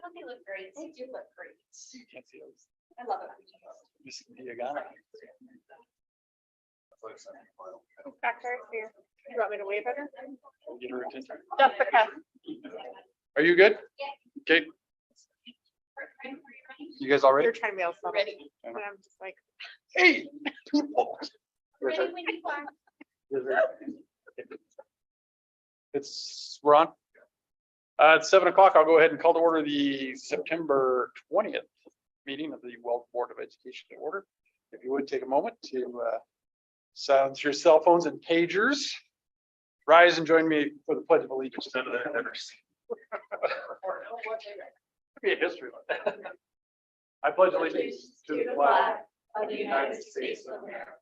thought they look great. They do look great. Can't see those. I love it. Miss Diagana. Back there, here. You want me to wave at her? Get her attention. Jessica. Are you good? Okay, you guys all ready? You're trying to be all subtle. Ready. And I'm just like, Hey, people. Ready when you are. We're on. It's 7 o'clock. I'll go ahead and call to order the September 20th meeting of the Weld Board of Education to order. If you would take a moment to silence your cell phones and pagers. Rise and join me for the Pledge of Allegiance. Be a history one. I pledge allegiance to the flag Of the United States of America.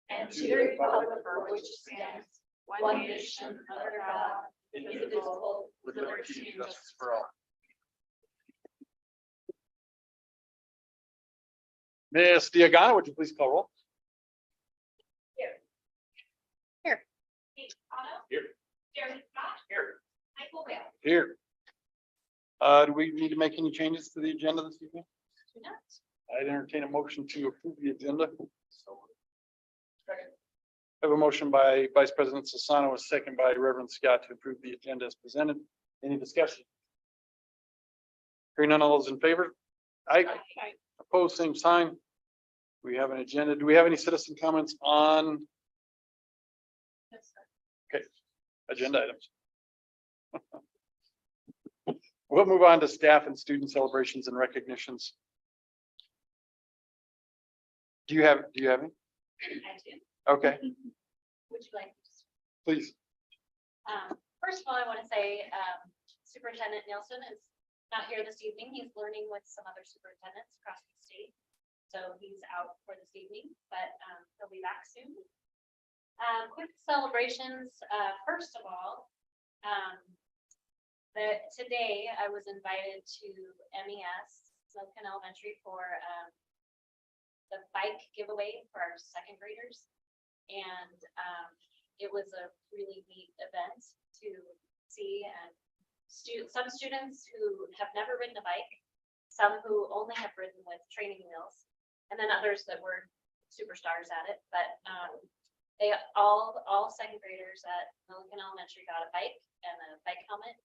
And to the republic for which it stands, one nation, under God, indivisible, with liberty and justice for all. Miss Diagana, would you please call roll? Kate Otto. Here. Jeremy Scott. Here. Michael Bale. Here. Do we need to make any changes to the agenda this evening? Do not. I'd entertain a motion to approve the agenda. I have a motion by Vice President Sassano, a second by Reverend Scott to approve the agenda as presented. Any discussion? Hearing none, all those in favor? Aye. Opposed, same sign. We have an agenda. Do we have any citizen comments on agenda items? We'll move on to staff and student celebrations and recognitions. Do you have any? I do. Okay, Would you like? please. First of all, I want to say Superintendent Nielsen is not here this evening. He's learning with some other superintendents across the state. So he's out for this evening, but he'll be back soon. Quick celebrations. First of all, today I was invited to MES, Milken Elementary, for the bike giveaway for our second graders. And it was a really neat event to see, and some students who have never ridden a bike, some who only have ridden with training wheels, and then others that were superstars at it. But they all second graders at Milliken Elementary got a bike and a bike helmet,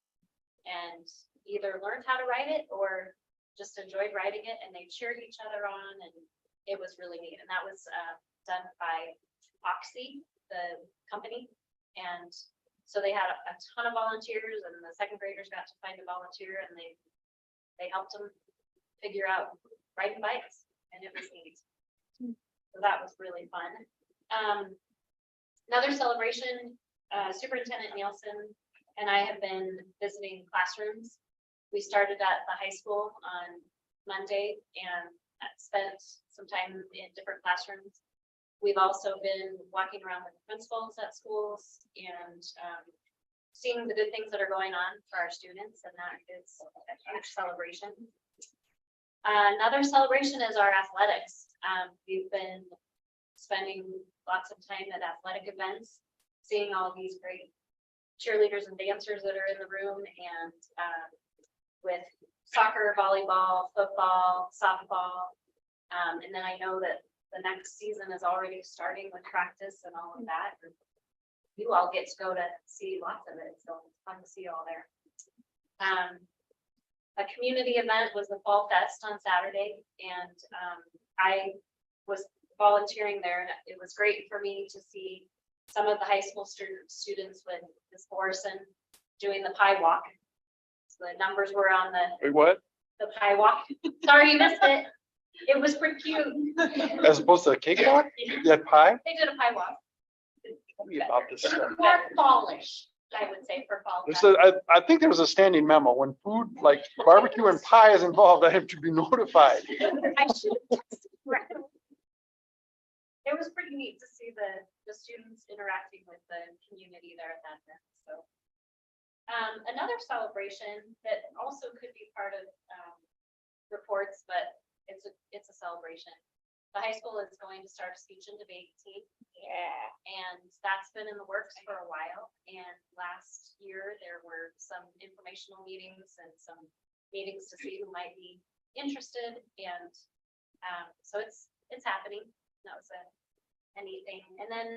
and either learned how to ride it or just enjoyed riding it, and they cheered each other on, and it was really neat. And that was done by Oxy, the company. And so they had a ton of volunteers, and the second graders got to find a volunteer, and they helped them figure out riding bikes, and it was neat. So that was really fun. Another celebration, Superintendent Nielsen and I have been visiting classrooms. We started at the high school on Monday and spent some time in different classrooms. We've also been walking around with principals at schools and seeing the good things that are going on for our students, and that is a huge celebration. Another celebration is our athletics. We've been spending lots of time at athletic events, seeing all these great cheerleaders and dancers that are in the room, and with soccer, volleyball, football, softball. And then I know that the next season is already starting with practice and all of that. You all get to go to see lots of it, so it's fun to see you all there. A community event was the Fall Fest on Saturday, and I was volunteering there, and it was great for me to see some of the high school students with Ms. Morrison doing the pie walk. So the numbers were on Wait, what? the pie walk. Sorry you missed it. It was pretty cute. As opposed to a cakewalk? You had pie? They did a pie walk. Tell me about this stuff. More fallish, I would say, for fall. I think there was a standing memo when food like barbecue and pie is involved, I have to be notified. I should have texted Brad. It was pretty neat to see the students interacting with the community there at that event. So another celebration that also could be part of reports, but it's a celebration. The high school is going to start a speech and debate team. Yeah. And that's been in the works for a while. And last year there were some informational meetings and some meetings to see who might be interested, and so it's happening. That was a neat thing. And then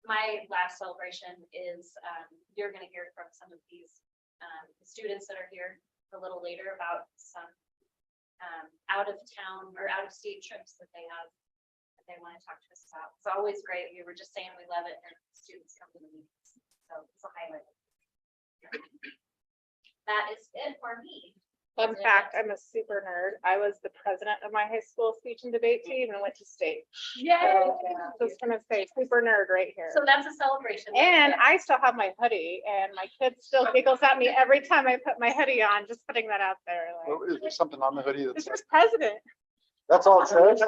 my last celebration is you're going to hear from some of these students that are here a little later about some out of town or out of state trips that they have that they want to talk to us about. It's always great. We were just saying we love it and students come to the meetings. So it's a highlight. That is it for me. Fun fact, I'm a super nerd. I was the president of my high school speech and debate team and went to state. Yay! So, just gonna say, super nerd right here. So that's a celebration. And I still have my hoodie and my kid still giggles at me every time I put my hoodie on, just putting that out there. Like, Well, is there something on the hoodie that this says, is president, that's all it says?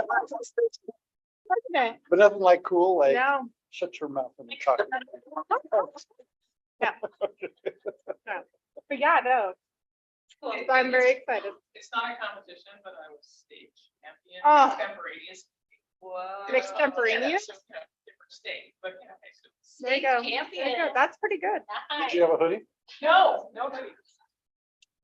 president. But nothing like cool, like, No, shut your mouth and talk. but yeah, no, Cool. so I'm very excited. It's not a competition, but I was stage champion. Oh. Extemporaneous. What? Extemporaneous? Different state, but yeah. There you go. Champion. There you go. That's pretty good. Did you have a hoodie? No, nobody.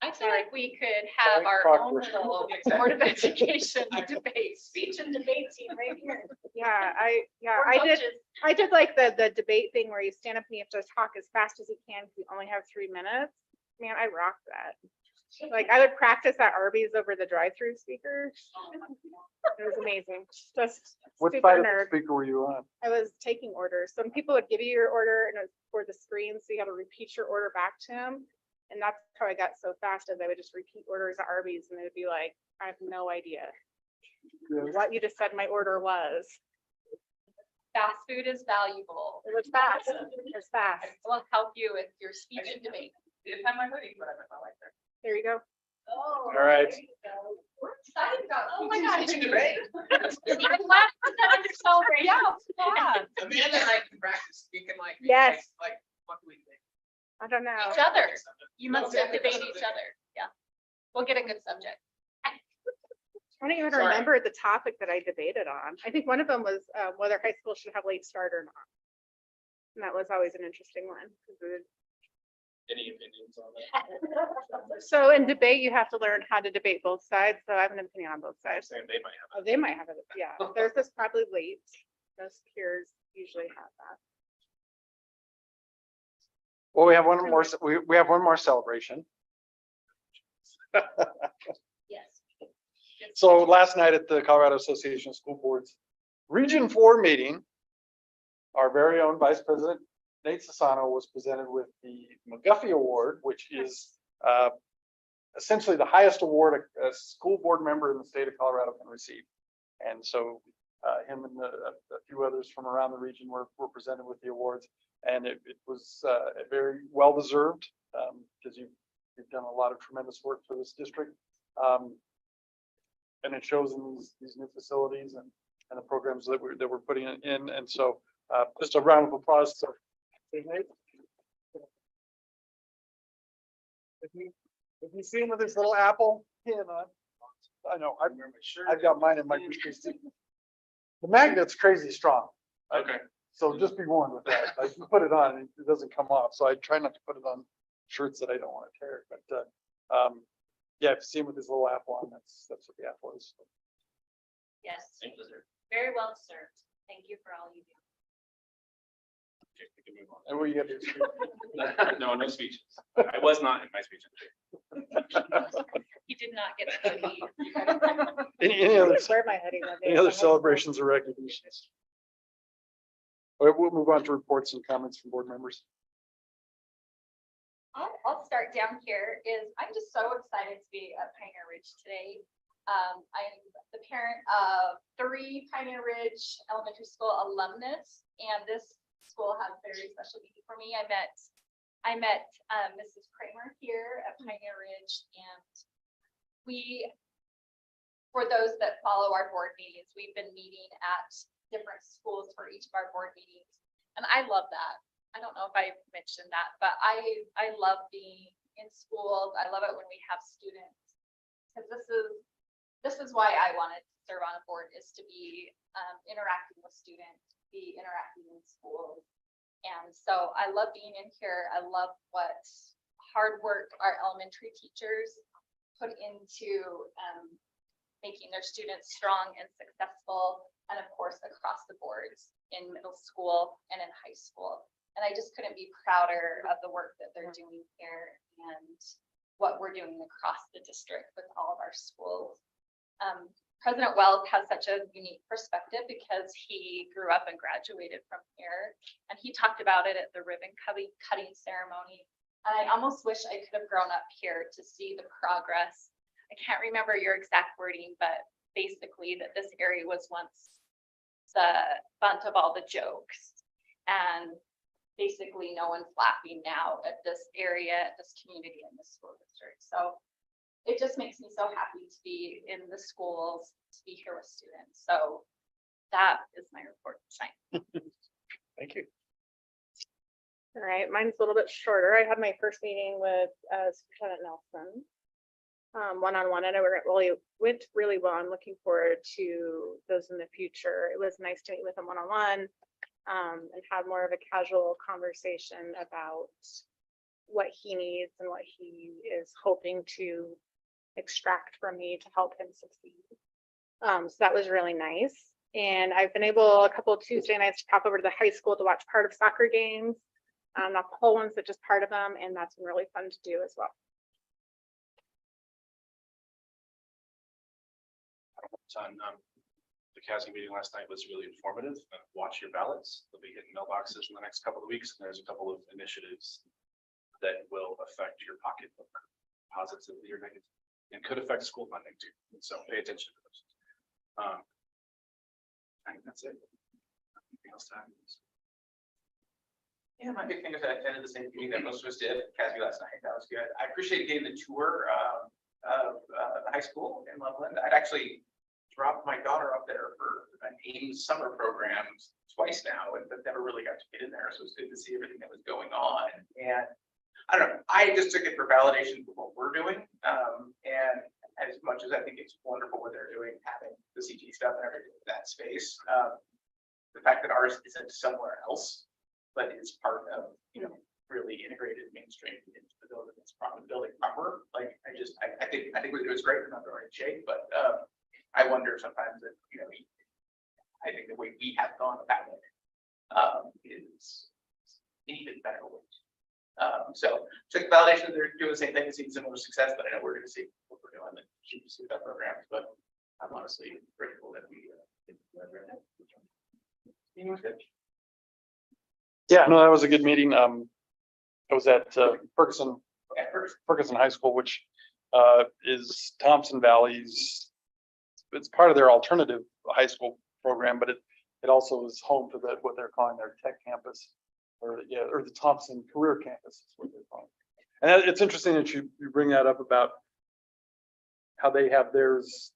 I feel like we could have Sorry, our Croc own version. little Board of Education debate. Speech and debate team right here. Yeah, We're I did. coaches. I did like the debate thing where you stand up and you have to talk as fast as you can because you only have 3 minutes. Man, I rocked that. Like I would practice at Arby's over the drive-through speakers. It was amazing. Just What super side of the nerd. speaker were you on? I was taking orders. Some people would give you your order and it was for the screen, so you had to repeat your order back to them. And that's how I got so fast, as I would just repeat orders at Arby's and it would be like, I have no idea what you just said my order was. Fast food is valuable. It was fast. It was fast. It will help you with your speech and debate. Didn't have my hoodie, but I meant my life there. There you go. Oh. All right. there you go. We're excited about. Oh my God. Speech and debate. I'm glad for that under celebration. Yeah. Amanda and I can practice speaking like. Yes. Like, what do we think? I don't know. Each other. You must Okay. debate each other. Yeah. We'll get a good subject. I don't even Sorry. remember the topic that I debated on. I think one of them was whether high school should have late start or not. And that was always an interesting one. 'Cause it would- Any opinions on that? So in debate, you have to learn how to debate both sides. So I have an opinion on both sides. Saying they might have. Oh, they might have it. Yeah, theirs is probably late. Most peers usually have that. Well, we have one more, we have one more celebration. Yes. So last night at the Colorado Association of School Boards Region 4 meeting, our very own Vice President Nate Sassano was presented with the McGuffey Award, which is essentially the highest award a school board member in the state of Colorado can receive. And so him and a few others from around the region were presented with the awards, and it was very well deserved because you've done a lot of tremendous work for this district. And it shows in these new facilities and the programs that we're putting in. And so just a round of applause. So, if you see him with his little apple pin on, I know, I've got mine in my briefcase too. The magnet's crazy strong. Okay. So just be warned with that. I can put it on and it doesn't come off. So I try not to put it on shirts that I don't want to tear. But yeah, if you see him with his little apple on, that's what the apple is. Yes. Very well served. Thank you for all you do. And what you got to No, no speeches. I was not in my speech. He did not get the hoodie. any other Wear my hoodie one day. Any other celebrations or recognitions? All right, we'll move on to reports and comments from board members. I'll start down here. I'm just so excited to be at Pioneer Ridge today. I'm the parent of 3 Pioneer Ridge Elementary School alumnus, and this school has very special meaning for me. I met Mrs. Kramer here at Pioneer Ridge, and for those that follow our board meetings, we've been meeting at different schools for each of our board meetings, and I love that. I don't know if I mentioned that, but I love being in schools. I love it when we have students, because this is why I wanted to serve on a board, is to be interacting with students, be interacting in schools. And so I love being in here. I love what hard work our elementary teachers put into making their students strong and successful, and of course, across the boards in middle school and in high school. And I just couldn't be prouder of the work that they're doing here and what we're doing across the district with all of our schools. President Wells has such a unique perspective because he grew up and graduated from here, and he talked about it at the ribbon cutting ceremony. And I almost wish I could have grown up here to see the progress. I can't remember your exact wording, but basically that this area was once the butt of all the jokes, and basically no one's laughing now at this area, at this community, in this school district. So it just makes me so happy to be in the schools, to be here with students. So that is my report tonight. Thank you. All right, mine's a little bit shorter. I had my first meeting with Superintendent Nelson. One-on-one, and it went really well. I'm looking forward to those in the future. It was nice to meet with him one-on-one and have more of a casual conversation about what he needs and what he is hoping to extract from me to help him succeed. So that was really nice. And I've been able a couple of Tuesday nights to pop over to the high school to watch part of soccer games. Not the whole ones, but just part of them. And that's been really fun to do as well. On the CASI meeting last night was really informative. Watch your ballots. They'll be hitting mailboxes in the next couple of weeks. And there's a couple of initiatives that will affect your pocketbook positively or negatively, and could affect school funding too. So pay attention to those. I think that's it. Anything else to add? Yeah, my big thing is I attended the same meeting that most of us did, CASB last night. That was good. I appreciate getting the tour of the high school in Loveland. I'd actually dropped my daughter up there for an Ames summer program twice now, but never really got to get in there. So it was good to see everything that was going on. And I don't know, I just took it for validation for what we're doing. And as much as I think it's wonderful what they're doing, having the CG stuff and everything in that space, the fact that ours isn't somewhere else, but it's part of, really integrated mainstream into the building. It's probably building proper. Like I think it was great. We're not in the right shape, but I wonder sometimes that, I think the way we have gone about it is an even better way. So took validation, they're doing the same thing, seeing similar success, but I know we're going to see what we're doing and see that programs, but I'm honestly grateful that we meeting was good. Yeah, no, that was a good meeting. I was at Ferguson At first, High School, which is Thompson Valley's. It's part of their alternative high school program, but it also is home to what they're calling their tech campus, or the Thompson Career Campus is what they're calling it. And it's interesting that you bring that up about how they have theirs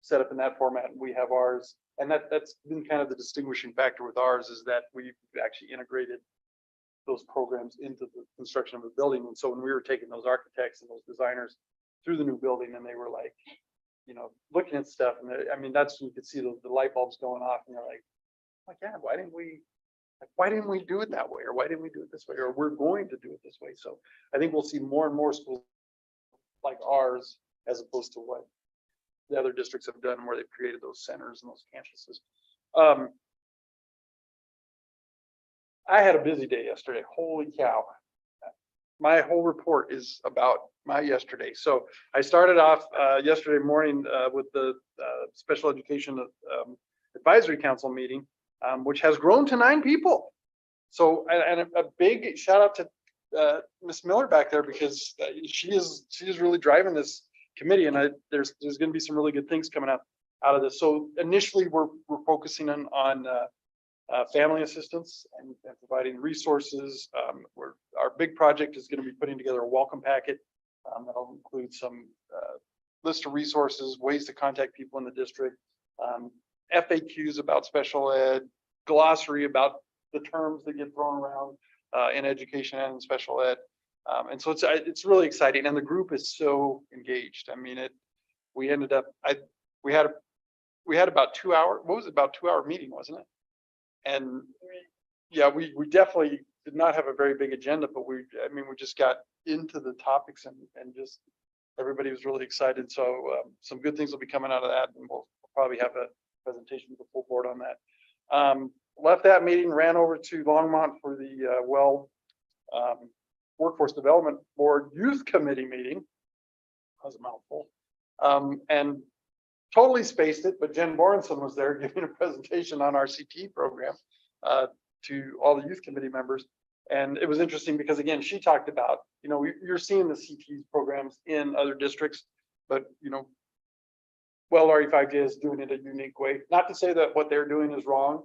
set up in that format and we have ours. And that's been kind of the distinguishing factor with ours, is that we've actually integrated those programs into the construction of a building. And so when we were taking those architects and those designers through the new building, and they were like, looking at stuff, and that's when you could see the light bulbs going off, and they're like, oh my God, why didn't we do it that way? Or why didn't we do it this way? Or we're going to do it this way. So I think we'll see more and more schools like ours, as opposed to what the other districts have done, where they've created those centers and those campuses. I had a busy day yesterday. Holy cow. My whole report is about my yesterday. So I started off yesterday morning with the Special Education Advisory Council meeting, which has grown to 9 people. So, and a big shout out to Miss Miller back there, because she is really driving this committee, and there's going to be some really good things coming out of this. So initially we're focusing on family assistance and providing resources. Our big project is going to be putting together a welcome packet that'll include some list of resources, ways to contact people in the district, FAQs about special ed, glossary about the terms that get thrown around in education and in special ed. And so it's really exciting, and the group is so engaged. We ended up, we had about 2 hour, about 2 hour meeting, wasn't it? And yeah, we definitely did not have a very big agenda, but we just got into the topics and just everybody was really excited. So some good things will be coming out of that, and we'll probably have a presentation with the full board on that. Left that meeting, ran over to Longmont for the Workforce Development Board Youth Committee meeting. That was a mouthful. And totally spaced it, but Jen Borenson was there giving a presentation on our CT program to all the youth committee members. And it was interesting because, again, she talked about, you're seeing the CT programs in other districts, but, RE5J is doing it a unique way. Not to say that what they're doing is wrong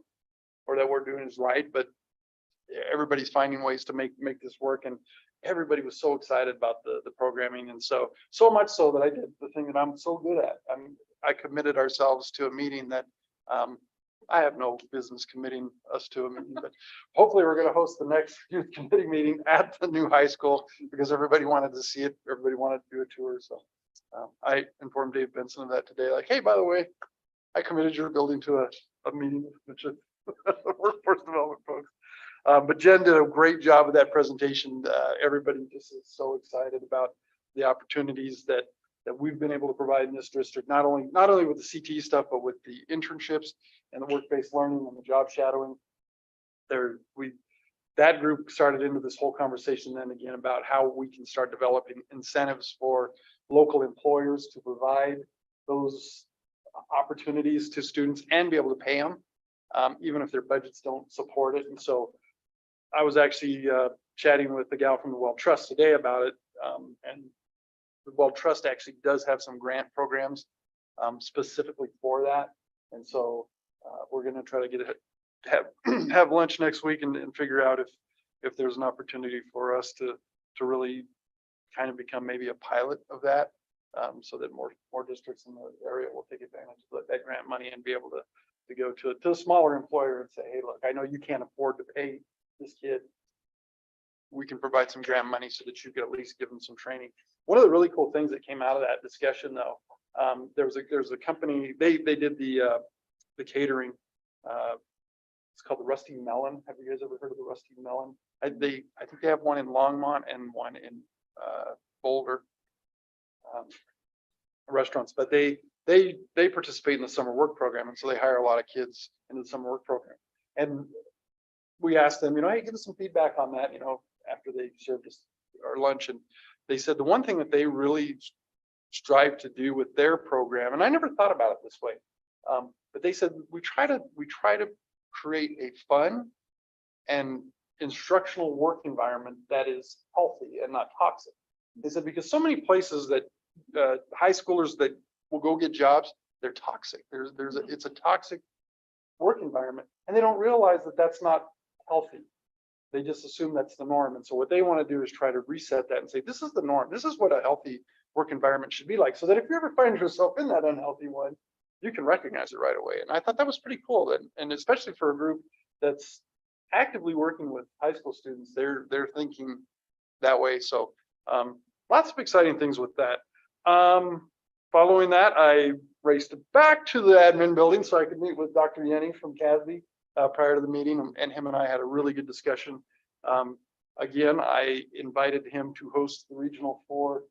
or that we're doing is right, but everybody's finding ways to make this work. And everybody was so excited about the programming. And so much so that I did the thing that I'm so good at. I committed ourselves to a meeting that I have no business committing us to a meeting, but hopefully we're going to host the next youth committee meeting at the new high school because everybody wanted to see it. Everybody wanted to do a tour. So I informed Dave Benson of that today. Like, hey, by the way, I committed your building to a meeting with the workforce development folks. But Jen did a great job of that presentation. Everybody just is so excited about the opportunities that we've been able to provide in this district, not only with the CT stuff, but with the internships and the work-based learning and the job shadowing. That group started into this whole conversation then again about how we can start developing incentives for local employers to provide those opportunities to students and be able to pay them, even if their budgets don't support it. And so I was actually chatting with the gal from the Well Trust today about it, and the Well Trust actually does have some grant programs specifically for that. And so we're going to try to get it, have lunch next week and figure out if there's an opportunity for us to really kind of become maybe a pilot of that, so that more districts in the area will take advantage of that grant money and be able to go to a smaller employer and say, hey, look, I know you can't afford to pay this kid. We can provide some grant money so that you could at least give them some training. One of the really cool things that came out of that discussion, though, there was a company, they did the catering. It's called the Rusty Melon. Have you guys ever heard of the Rusty Melon? I think they have one in Longmont and one in Boulder restaurants, but they participate in the summer work program, and so they hire a lot of kids into the summer work program. And we asked them, hey, give us some feedback on that, after they served us our lunch. And they said the one thing that they really strive to do with their program, and I never thought about it this way, but they said we try to create a fun and instructional work environment that is healthy and not toxic. They said because so many places that high schoolers that will go get jobs, they're toxic. It's a toxic work environment, and they don't realize that that's not healthy. They just assume that's the norm. And so what they want to do is try to reset that and say, this is the norm. This is what a healthy work environment should be like, so that if you ever find yourself in that unhealthy one, you can recognize it right away. And I thought that was pretty cool. And especially for a group that's actively working with high school students, they're thinking that way. So lots of exciting things with that. Following that, I raced back to the admin building so I could meet with Dr. Yenny from CASB prior to the meeting, and him and I had a really good discussion. Again, I invited him to host the Regional 4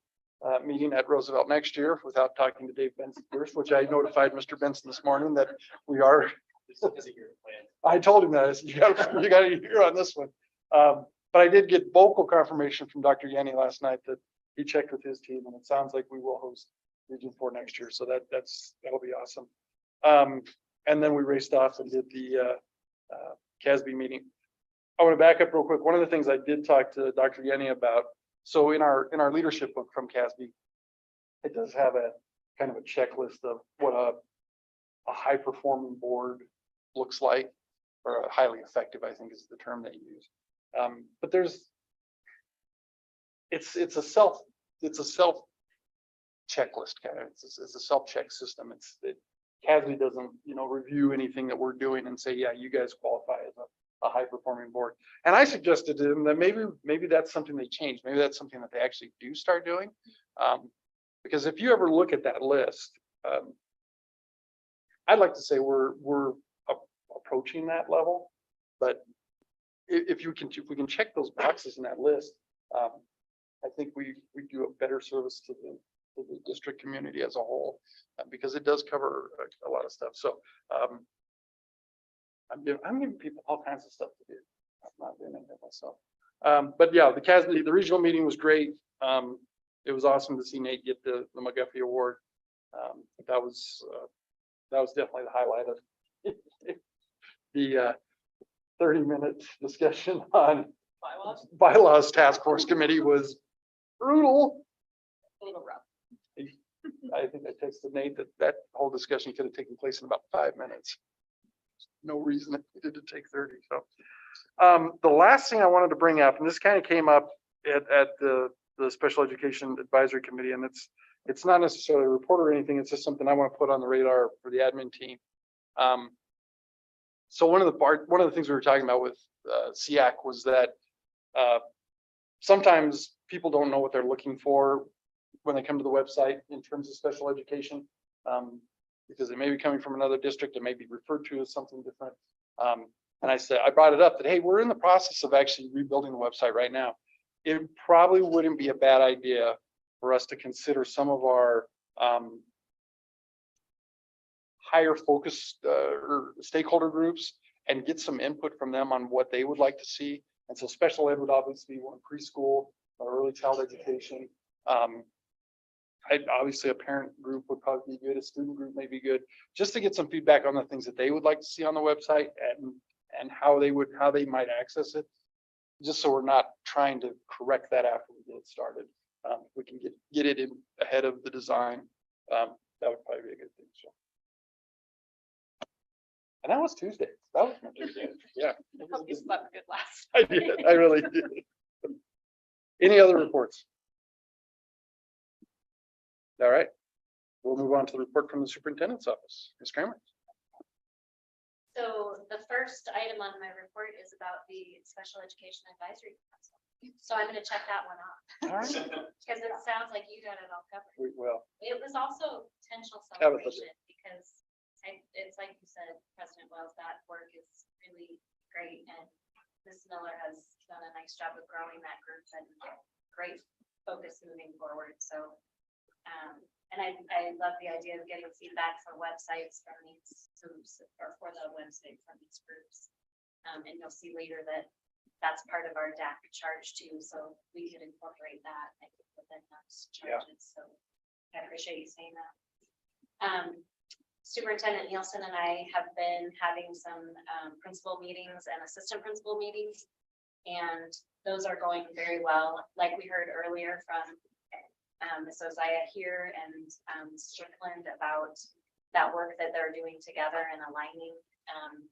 meeting at Roosevelt next year without talking to Dave Benson first, which I notified Mr. Benson this morning that we are. I told him that. I said, you got to hear on this one. But I did get vocal confirmation from Dr. Yenny last night that he checked with his team, and it sounds like we will host Region 4 next year. So that'll be awesome. And then we raced off and did the CASB meeting. I want to back up real quick. One of the things I did talk to Dr. Yenny about, so in our leadership book from CASB, it does have a kind of a checklist of what a high performing board looks like, or a highly effective, I think is the term they use. But it's a self checklist kind of. It's a self check system. CASB doesn't review anything that we're doing and say, yeah, you guys qualify as a high performing board. And I suggested to them that maybe that's something they change. Maybe that's something that they actually do start doing. Because if you ever look at that list, I'd like to say we're approaching that level. But if we can check those boxes in that list, I think we do a better service to to the district community as a whole, because it does cover a lot of stuff. So I'm giving people all kinds of stuff to do. I'm not doing it myself. But yeah, the regional meeting was great. It was awesome to see Nate get the McGuffey Award. That was definitely the highlight of the 30-minute discussion on bylaws task force committee was brutal. A little rough. I think I texted Nate that whole discussion could have taken place in about 5 minutes. No reason it needed to take 30. So the last thing I wanted to bring up, and this kind of came up at the Special Education Advisory Committee, and it's not necessarily a report or anything, it's just something I want to put on the radar for the admin team. So one of the things we were talking about with SEAC was that sometimes people don't know what they're looking for when they come to the website in terms of special education, because it may be coming from another district, it may be referred to as something different. And I brought it up that, hey, we're in the process of actually rebuilding the website right now. It probably wouldn't be a bad idea for us to consider some of our higher focused or stakeholder groups and get some input from them on what they would like to see. And so special ed would obviously be one, preschool or early child education. Obviously a parent group would probably be good, a student group may be good, just to get some feedback on the things that they would like to see on the website and how they might access it. Just so we're not trying to correct that after we get it started. We can get it in ahead of the design. That would probably be a good thing. So. And that was Tuesday. That was my Tuesday. Yeah. Hope you slept good last. I did. I really did. Any other reports? All right. We'll move on to the report from the superintendent's office. Ms. Kramer. So the first item on my report is about the Special Education Advisory Council. So I'm going to check that one off All right. because it sounds like you got it all covered. Well, It was also potential Yeah, but- celebration because it's like you said, President Wells, that work is really great. And Ms. Miller has done a nice job of growing that group and great focus moving forward. So, and I love the idea of getting feedback for websites from these groups or for the website from these groups. And you'll see later that that's part of our DAC charge too. So we can incorporate that, I think, within those charges. So I appreciate you saying that. Superintendent Nielsen and I have been having some principal meetings and assistant principal meetings, and those are going very well. Like we heard earlier from Ms. Ozaya here and Strickland about that work that they're doing together and aligning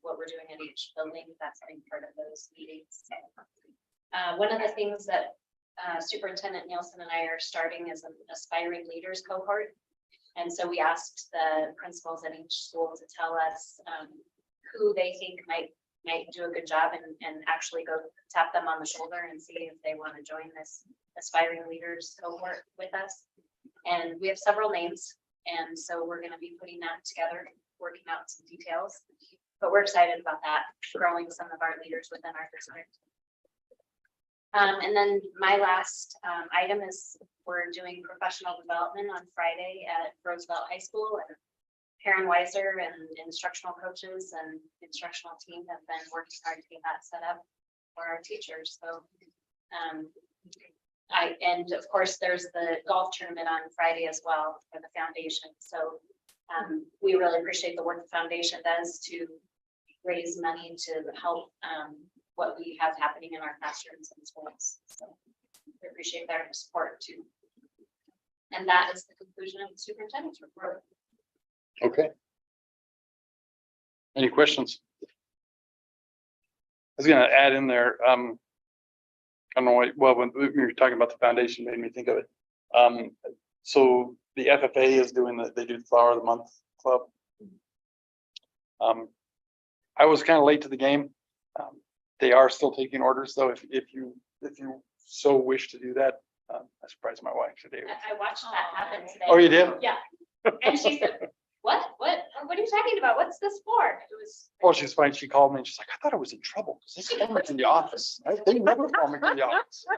what we're doing in each building. That's been part of those meetings. One of the things that Superintendent Nielsen and I are starting is an aspiring leaders cohort. And so we asked the principals at each school to tell us who they think might do a good job and actually go tap them on the shoulder and see if they want to join this aspiring leaders cohort with us. And we have several names. And so we're going to be putting that together, working out some details. But we're excited about that, growing some of our leaders within our district. And then my last item is we're doing professional development on Friday at Roosevelt High School, and Karen Weiser and instructional coaches and instructional team have been working hard to get that set up for our teachers. So and of course there's the golf tournament on Friday as well for the foundation. So we really appreciate the work the foundation does to raise money to help what we have happening in our classrooms and schools. So we appreciate their support too. And that is the conclusion of the superintendent's report. okay. Any questions? I was going to add in there. I don't know why. Well, when we were talking about the foundation, made me think of it. So the FFA is doing they do the Flower of the Month Club. I was kind of late to the game. They are still taking orders, though. If you so wish to do that, I surprised my wife today. I watched that happen today. Oh, you did? Yeah. And she said, what are you talking about? What's this for? It was. Oh, she's fine. She called me and she's like, I thought I was in trouble because this woman's in the office. They never call me in the office.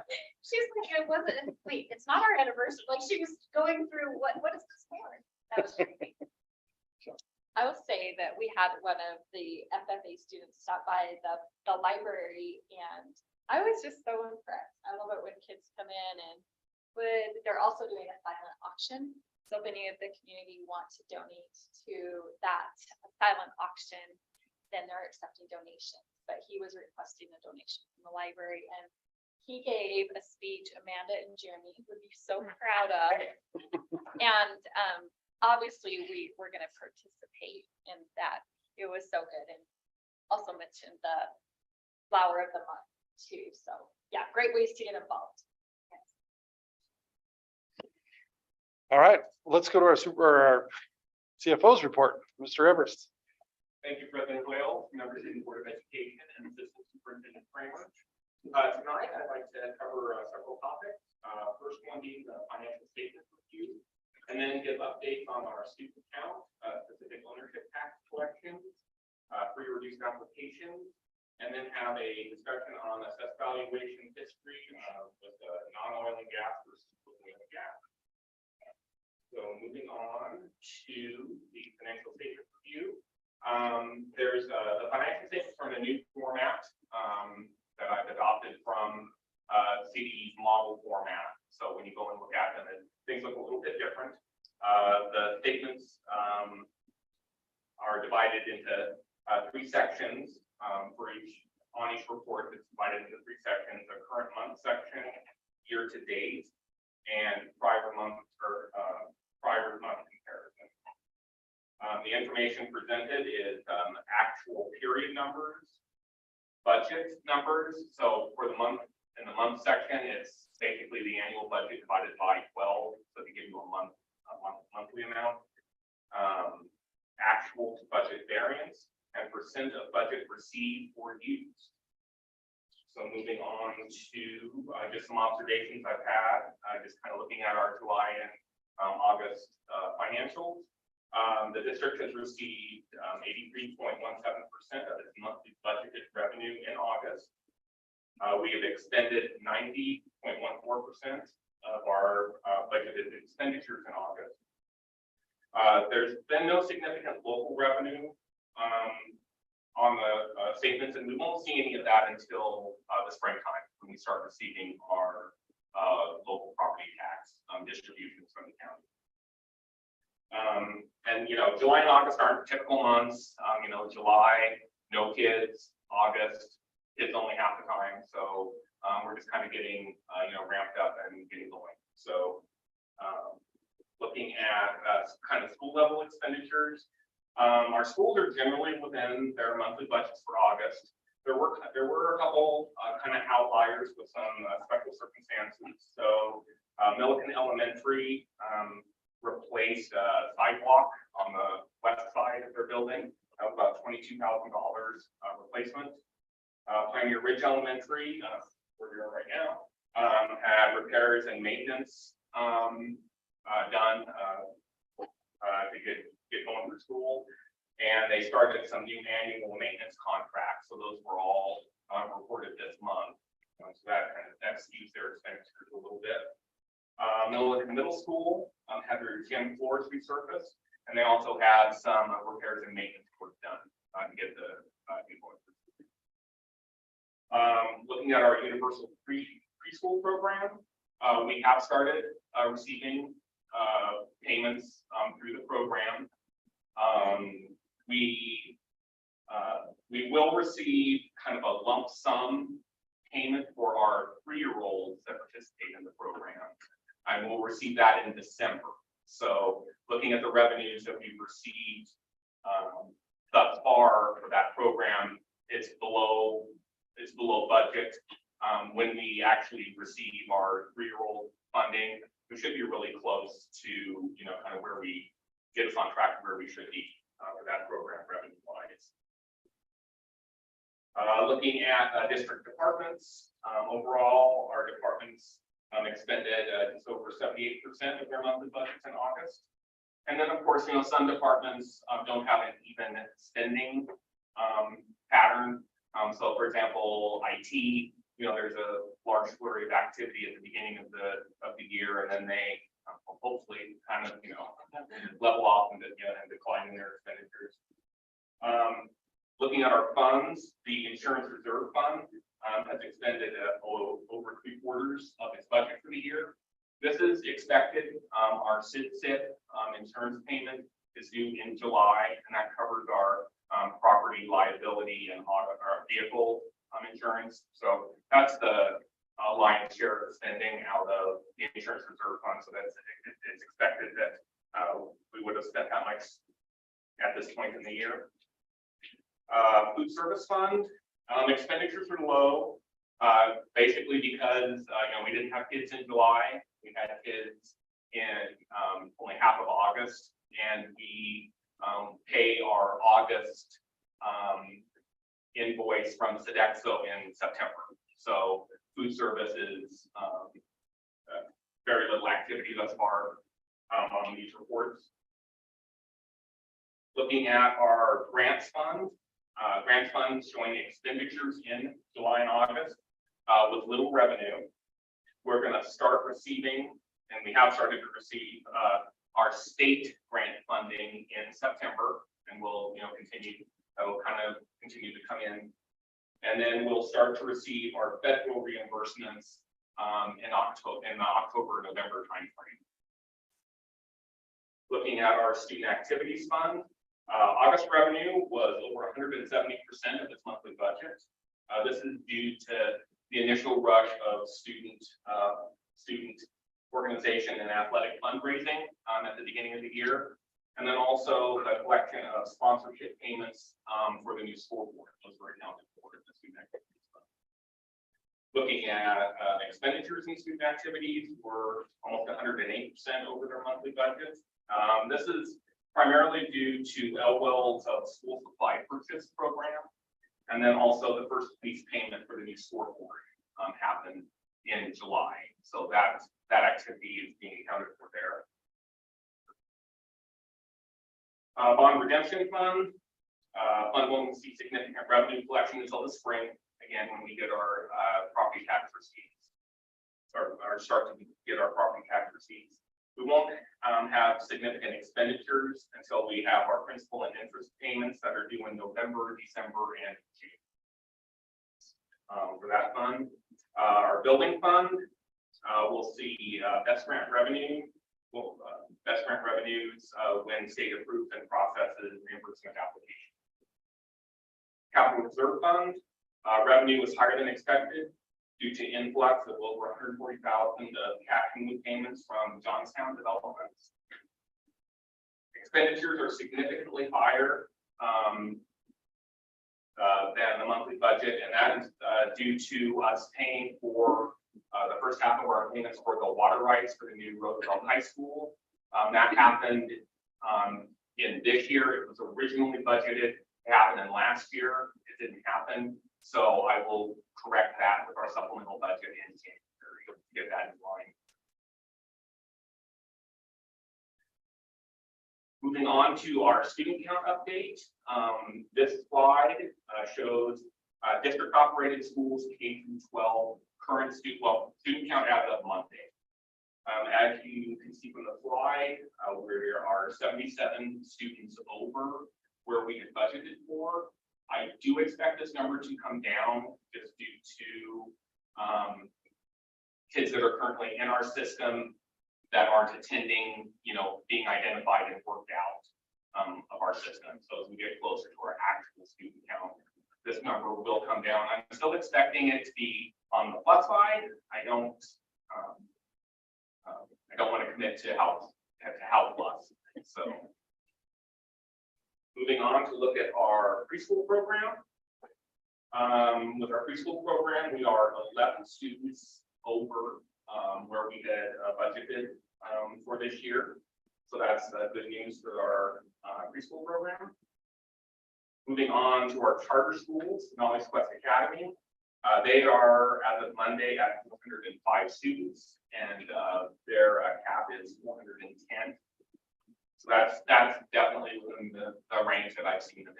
She's like, it wasn't, wait, it's not our anniversary. Like she was going through, what is this for? That was great. I will say that we had one of the FFA students stop by the library and I was just so impressed. I love it when kids come in and they're also doing a silent auction. So if any of the community want to donate to that silent auction, then they're accepting donations. But he was requesting a donation from the library and he gave a speech Amanda and Jeremy would be so proud of. And obviously we're going to participate in that. It was so good. And also mentioned the flower of the month too. So yeah, great ways to get involved. All right, let's go to our CFO's report. Mr. Everest. Thank you, President Wales, members of the Board of Education, and Assistant Superintendent Kramer. Tonight, I'd like to cover several topics. First one being the financial statement review, and then give updates on our student count, specific ownership tax collections, free reduced applications, and then have a discussion on assessed valuation history with non-oil and gas versus oil and gas. So moving on to the financial statement review. There's the financial statements from the new format that I've adopted from CDE's model format. So when you go and look at them, things look a little bit different. The statements are divided into three sections for each report. It's divided into three sections: the current month section, year to date, and prior month comparison. The information presented is actual period numbers, budget numbers. So for the month, in the month section, it's basically the annual budget divided by 12. So to give you a monthly amount. Actual to budget variance and percent of budget received or used. So moving on to just some observations I've had, just kind of looking at our July and August financials. The district has received 83.17% of its monthly budgeted revenue in August. We have expended 90.14% of our budgeted expenditures in August. There's been no significant local revenue on the statements, and we won't see any of that until the springtime when we start receiving our local property tax distributions from the county. And July and August aren't typical months. July, no kids. August, kids only half the time. So we're just kind of getting ramped up and getting going. So looking at kind of school level expenditures. Our schools are generally within their monthly budgets for August. There were a couple kind of outliers with some special circumstances. So Millikan Elementary replaced a sidewalk on the west side of their building. That was about $22,000 replacement. Pioneer Ridge Elementary, where we are right now, had repairs and maintenance done to get going through school, and they started some new annual maintenance contracts. So those were all reported this month. So that skews their expenditures a little bit. Millikan Middle School had their gym floors resurfaced, and they also had some repairs and maintenance work done to get the going through. Looking at our universal preschool program, we have started receiving payments through the program. We will receive kind of a lump sum payment for our 3-year-olds that participate in the program. And we'll receive that in December. So looking at the revenues that we've received thus far for that program, it's below budget. When we actually receive our 3-year-old funding, we should be really close to kind of where we get us on track where we should be for that program revenue wise. Looking at district departments, overall, our departments expended just over 78% of their monthly budgets in August. And then, of course, some departments don't have an even spending pattern. So for example, IT, there's a large flurry of activity at the beginning of the year, and then they hopefully kind of, level off and decline in their expenditures. Looking at our funds, the insurance reserve fund has expended over 3/4 of its budget for the year. This is expected. Our SIP insurance payment is due in July, and that covers our property liability and our vehicle insurance. So that's the lion's share of spending out of the insurance reserve fund. So it's expected that we would have spent that much at this point in the year. Food service fund expenditures are low, basically because we didn't have kids in July. We had kids in only half of August, and we pay our August invoice from Sodexo in September. So food service is very little activity thus far on these reports. Looking at our grants fund showing expenditures in July and August with little revenue. We're going to start receiving, and we have started to receive our state grant funding in September, and we'll continue to come in. And then we'll start to receive our federal reimbursements in the October-November timeframe. Looking at our student activities fund, August revenue was over 170% of its monthly budget. This is due to the initial rush of student organization and athletic fundraising at the beginning of the year. And then also the collection of sponsorship payments for the new school board. Those were accounted for in the student activities fund. Looking at expenditures in student activities, were almost 108% over their monthly budget. This is primarily due to Elwell's school supply purchase program. And then also the first lease payment for the new scoreboard happened in July. So that activity is being accounted for there. Bond redemption fund. Fund won't see significant revenue collection until the spring, again, when we get our property tax receipts, or start to get our property tax receipts. We won't have significant expenditures until we have our principal and interest payments that are due in November, December, and June. For that fund, our building fund, we'll see best grant revenue. Best grant revenues when state approves and processes reimbursement application. Capital reserve fund revenue was higher than expected due to influx of over 140,000 of cash and payments from Johnstown developments. Expenditures are significantly higher than the monthly budget, and that is due to us paying for the first half of our payments for the water rights for the new Roosevelt High School. That happened in this year. It was originally budgeted to happen in last year. It didn't happen. So I will correct that with our supplemental budget in January to get that in line. Moving on to our student count update. This slide shows district operated schools K-12 current student count as of Monday. As you can see from the slide, we are 77 students over where we had budgeted for. I do expect this number to come down just due to kids that are currently in our system that aren't attending, being identified and worked out of our system. So as we get closer to our actual student count, this number will come down. I'm still expecting it to be on the plus side. I don't want to commit to how plus. So moving on to look at our preschool program. With our preschool program, we are 11 students over where we had budgeted for this year. So that's good news for our preschool program. Moving on to our charter schools, Knowledge Quest Academy. They are, as of Monday, at 105 students, and their cap is 110. So that's definitely within the range that I've seen it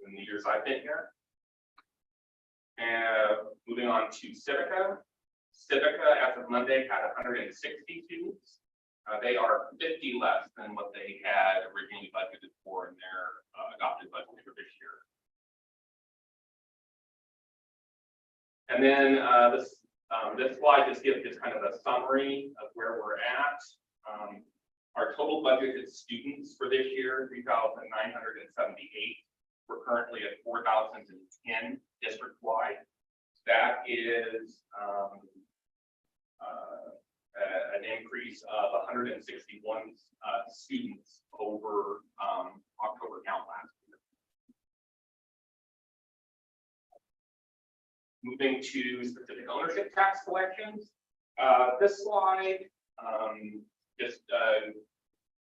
in the years I've been here. And moving on to Civica. Civica, as of Monday, had 160 students. They are 50 less than what they had originally budgeted for in their adopted budget for this year. And then this slide just gives kind of a summary of where we're at. Our total budgeted students for this year, 3,978. We're currently at 4,010 district-wide. That is an increase of 161 students over October count last year. Moving to specific ownership tax collections. This slide just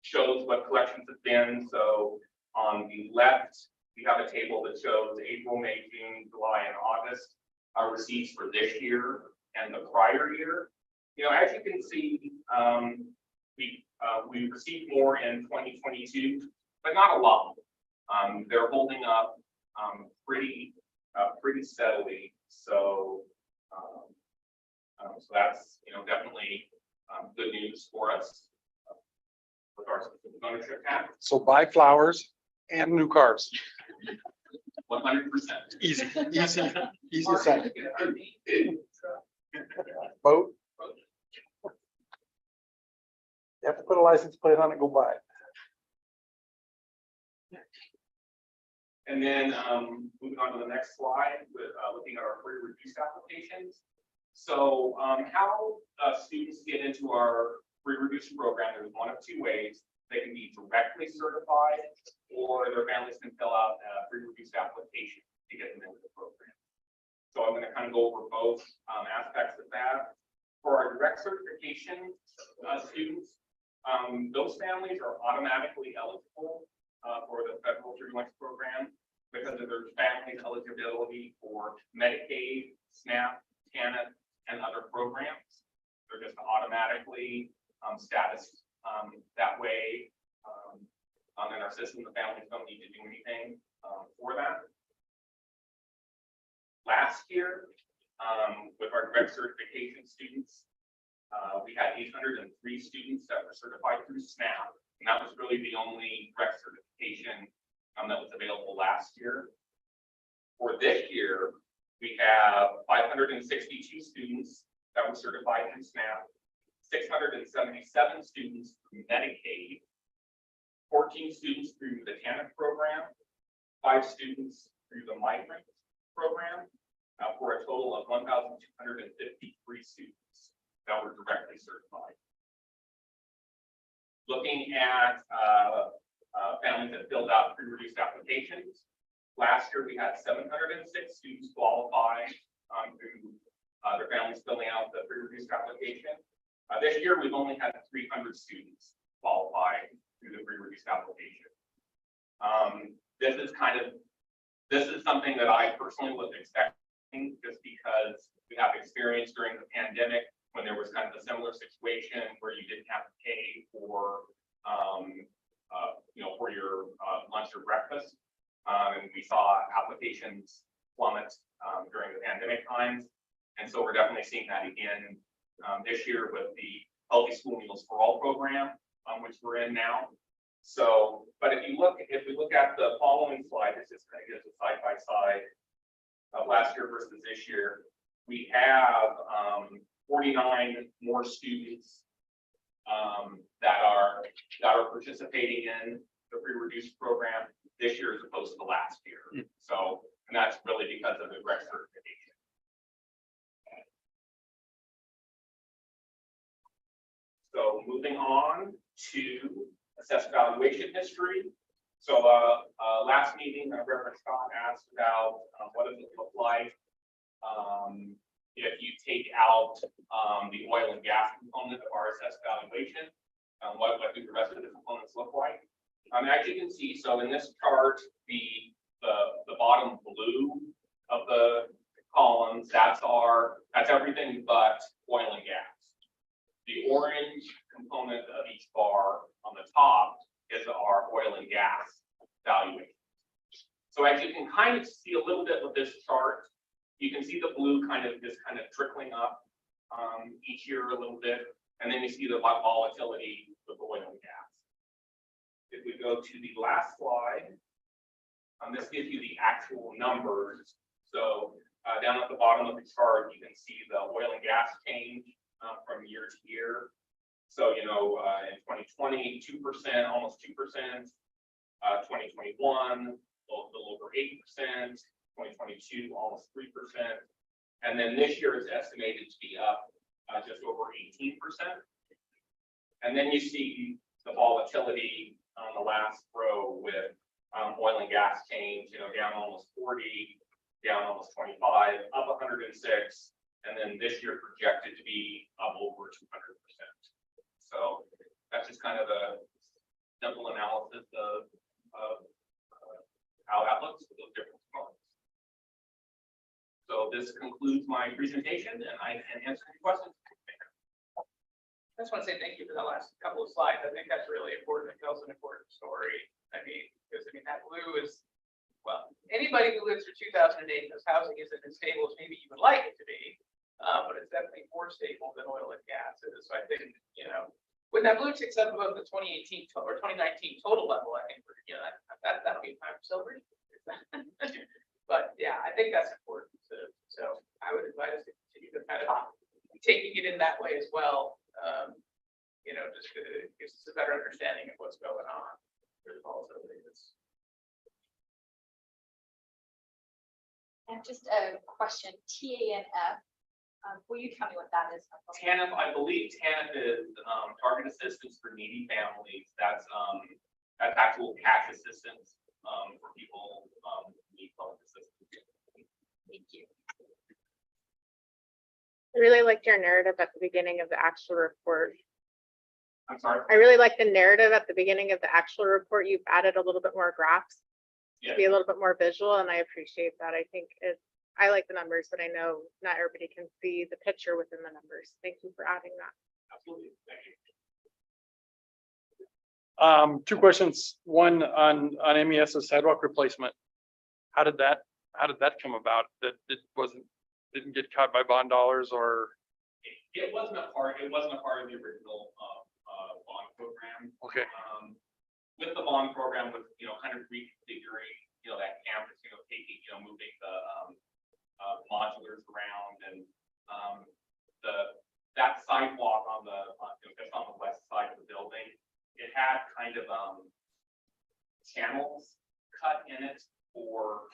shows what collections have been. So on the left, we have a table that shows April, May, June, July, and August, our receipts for this year and the prior year. You know, as you can see, we received more in 2022, but not a lot. They're holding up pretty steadily. So, so that's, you know, definitely good news for us with our specific ownership tax. So buy flowers and new cars. 100%. Easy, easy assignment. Boat. You have to put a license plate on it, go buy it. And then moving on to the next slide with looking at our free reduced applications. So how students get into our free reduced program, there's one of two ways. They can be directly certified, or their families can fill out a free reduced application to get them into the program. So I'm going to kind of go over both aspects of that. For our direct certification students, those families are automatically eligible for the federal 3-month program because of their family's eligibility for Medicaid, SNAP, TANF, and other programs. They're just automatically status that way. In our system, the families don't need to do anything for that. Last year, with our direct certification students, we had 803 students that were certified through SNAP, and that was really the only direct certification that was available last year. For this year, we have 562 students that were certified through SNAP, 677 students through Medicaid, 14 students through the TANF program, 5 students through the migrant program, for a total of 1,253 students that were directly certified. Looking at families that filled out pre-reduced applications, last year we had 706 students qualify through their families filling out the pre-reduced application. This year we've only had 300 students qualify through the pre-reduced application. This is something that I personally was expecting, just because we have experience during the pandemic when there was kind of a similar situation where you didn't have to pay for for your lunch or breakfast. And we saw applications plummet during the pandemic times. And so we're definitely seeing that again this year with the Healthy School Meals for All program, which we're in now. So, but if we look at the following slide, this is kind of gives a side by side of last year versus this year. We have 49 more students that are participating in the pre-reduced program this year as opposed to last year. So, and that's really because of the direct certification. So moving on to assess evaluation history. So last meeting, Reverend Scott asked about what does it look like if you take out the oil and gas component of our assessed valuation. What do the rest of the components look like? As you can see, so in this chart, the bottom blue of the columns, that's everything but oil and gas. The orange component of each bar on the top is our oil and gas valuation. So as you can kind of see a little bit with this chart, you can see the blue kind of trickling up each year a little bit, and then you see the volatility of the oil and gas. If we go to the last slide, this gives you the actual numbers. So down at the bottom of the chart, you can see the oil and gas change from year to year. So, you know, in 2020, 2%, almost 2%, 2021, a little over 8%, 2022, almost 3%. And then this year is estimated to be up just over 18%. And then you see the volatility on the last row with oil and gas change, you know, down almost 40, down almost 25, up 106, and then this year projected to be up over 200%. So that's just kind of a simple analysis of how that looks with those different components. So this concludes my presentation, and I can answer any questions. I just want to say thank you for the last couple of slides. I think that's really important. It tells an important story. I mean, because that blue is, well, anybody who lives through 2008 knows housing isn't as stable as maybe you would like it to be, but it's definitely more stable than oil and gas is. So I think, you know, when that blue ticks up above the 2018 or 2019 total level, I think, you know, that'll be time for celebration. But yeah, I think that's important. So I would advise us to continue to kind of taking it in that way as well. You know, just gives us a better understanding of what's going on. There's volatility. And just a question, TANF, will you tell me what that is? TANF, I believe TANF is target assistance for needy families. That's actual cash assistance for people who need phone assistance. Thank you. I really liked your narrative at the beginning of the actual report. I'm sorry. I really like the narrative at the beginning of the actual report. You've added a little bit more graphs to Yeah. be a little bit more visual, and I appreciate that. I think I like the numbers, but I know not everybody can see the picture within the numbers. Thank you for adding that. Absolutely. Thank you. Two questions. One on MES's sidewalk replacement. How did that come about? That it didn't get caught by bond dollars, or? It wasn't a part of the original bond program. Okay. With the bond program, with, you know, kind of reconfiguring, you know, that campus, you know, taking, you know, moving the modulars around, and that sidewalk on the just on the west side of the building, it had kind of channels cut in it for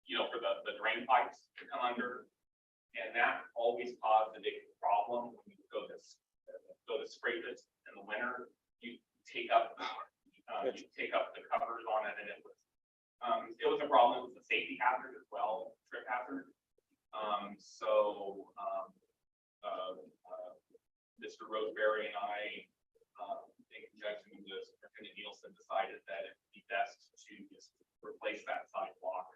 you know, for the drain pipes to come under, and that always caused a big problem when you go to scrape it in the winter. You take up the covers on it, and it was a problem. It was a safety hazard as well, trip hazard. So Mr. Roseberry and I, in conjunction with Superintendent Nielsen, decided that it would be best to just replace that sidewalk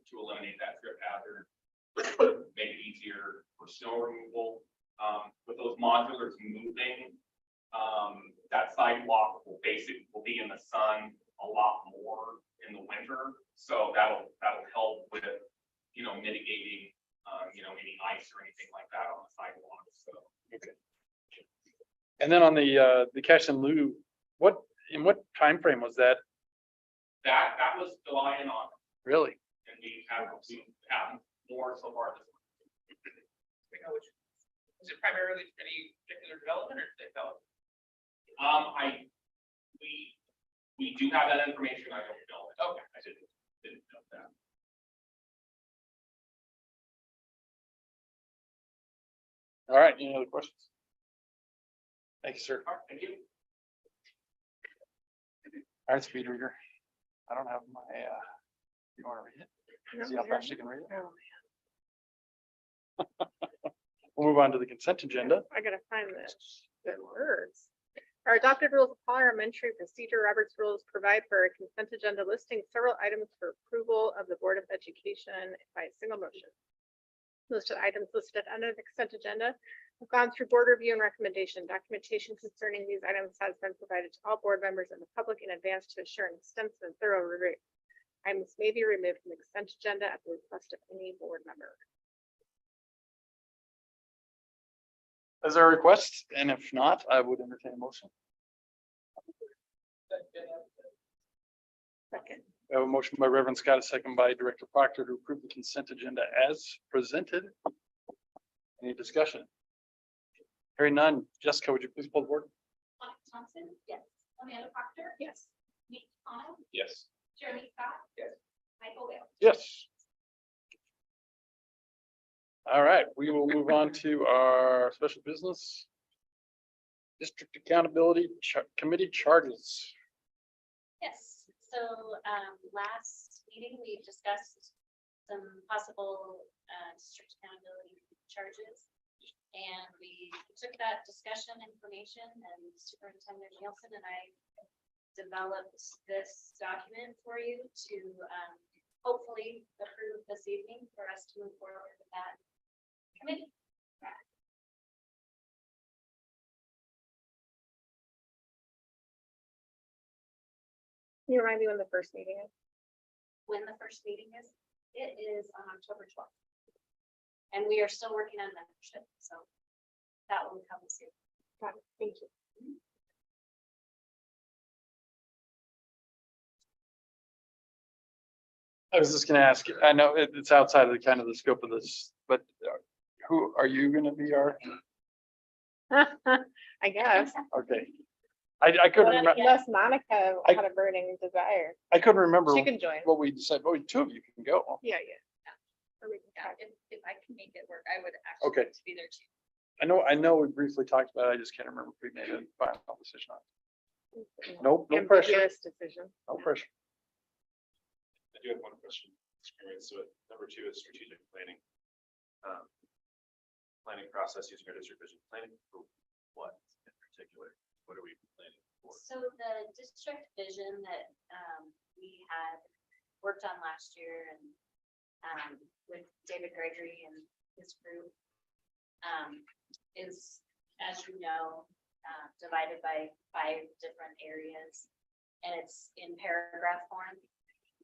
to eliminate that trip hazard, make it easier for snow removal. With those modulars moving, that sidewalk will be in the sun a lot more in the winter. So that'll help with, you know, mitigating, you know, any ice or anything like that on the sidewalk. So. Okay. And then on the cash in lieu, in what time frame was that? That was July and August, Really? and we have more so far this month. We know which, is it primarily any particular development or development? We do have that information. I don't know. Okay. I didn't know that. All right, any other questions? Thank you, sir. All right, thank you. All right, speed reader. I don't have my, you want to read it? See how fast you can read it? We'll move on to the consent agenda. I gotta find this. Good words. Our adopted rules of parliamentary procedure, Robert's rules, provide for a consent agenda listing several items for approval of the Board of Education by a single motion. Listed items listed under the consent agenda We've gone through board review and recommendation. Documentation concerning these items has been provided to all board members and the public in advance to assure an extensive and thorough review. Items may be removed from the consent agenda at the request of any board member. Is there a request? And if not, I would entertain a motion. Second. We have a motion by Reverend Scott, a second by Director Proctor to approve the consent agenda as presented. Any discussion? Hearing none. Jessica, would you please pull the board? Monica Thompson, yes. Amanda Proctor, Yes. Nate Connell, Yes. Jeremy Scott. Yes. Michael Whale. Yes. All right, we will move on to our special business. District Accountability Committee charges. Yes, so last meeting, we discussed some possible district accountability charges. And we took that discussion information and Superintendent Nielsen and I developed this document for you to hopefully approve this evening for us to move forward with that committee. Can you remind me when the first meeting is? When the first meeting is, it is on October 12th. And we are still working on membership, so that will come soon. Got it. Thank you. I was just gonna ask, I know it's outside of the kind of the scope of this, but who are you gonna be our, I guess. okay. I couldn't remember, Unless Monica had a burning desire, I couldn't remember she can join. what we decided, oh, two of you can go. Yeah, yeah. Or we can Yeah, tag. if I can make it work, I would actually Okay. like to be there too. I know we briefly talked about it, I just can't remember if we made a final decision on it. Nope, no pressure, Ambiguous decision. no pressure. I do have one question. Experience. So number 2 is strategic planning. Planning process using our district vision planning for what in particular? What are we planning for? So the district vision that we had worked on last year and with David Gregory and his group is, as you know, divided by 5 different areas, and it's in paragraph form.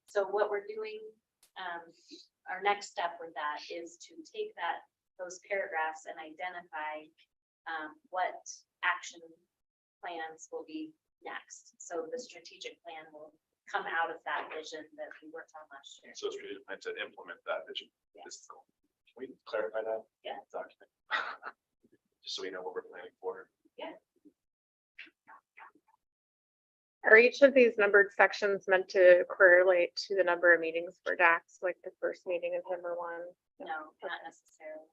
So what we're doing, our next step with that is to take those paragraphs and identify what action plans will be next. So the strategic plan will come out of that vision that we worked on last year. So strategic plan to implement that vision. Yeah. This is cool. Can we clarify that? Yeah. Document. Just so we know what we're planning for. Are each of these numbered sections meant to correlate to the number of meetings for DAX, like the first meeting is number 1? No, not necessarily.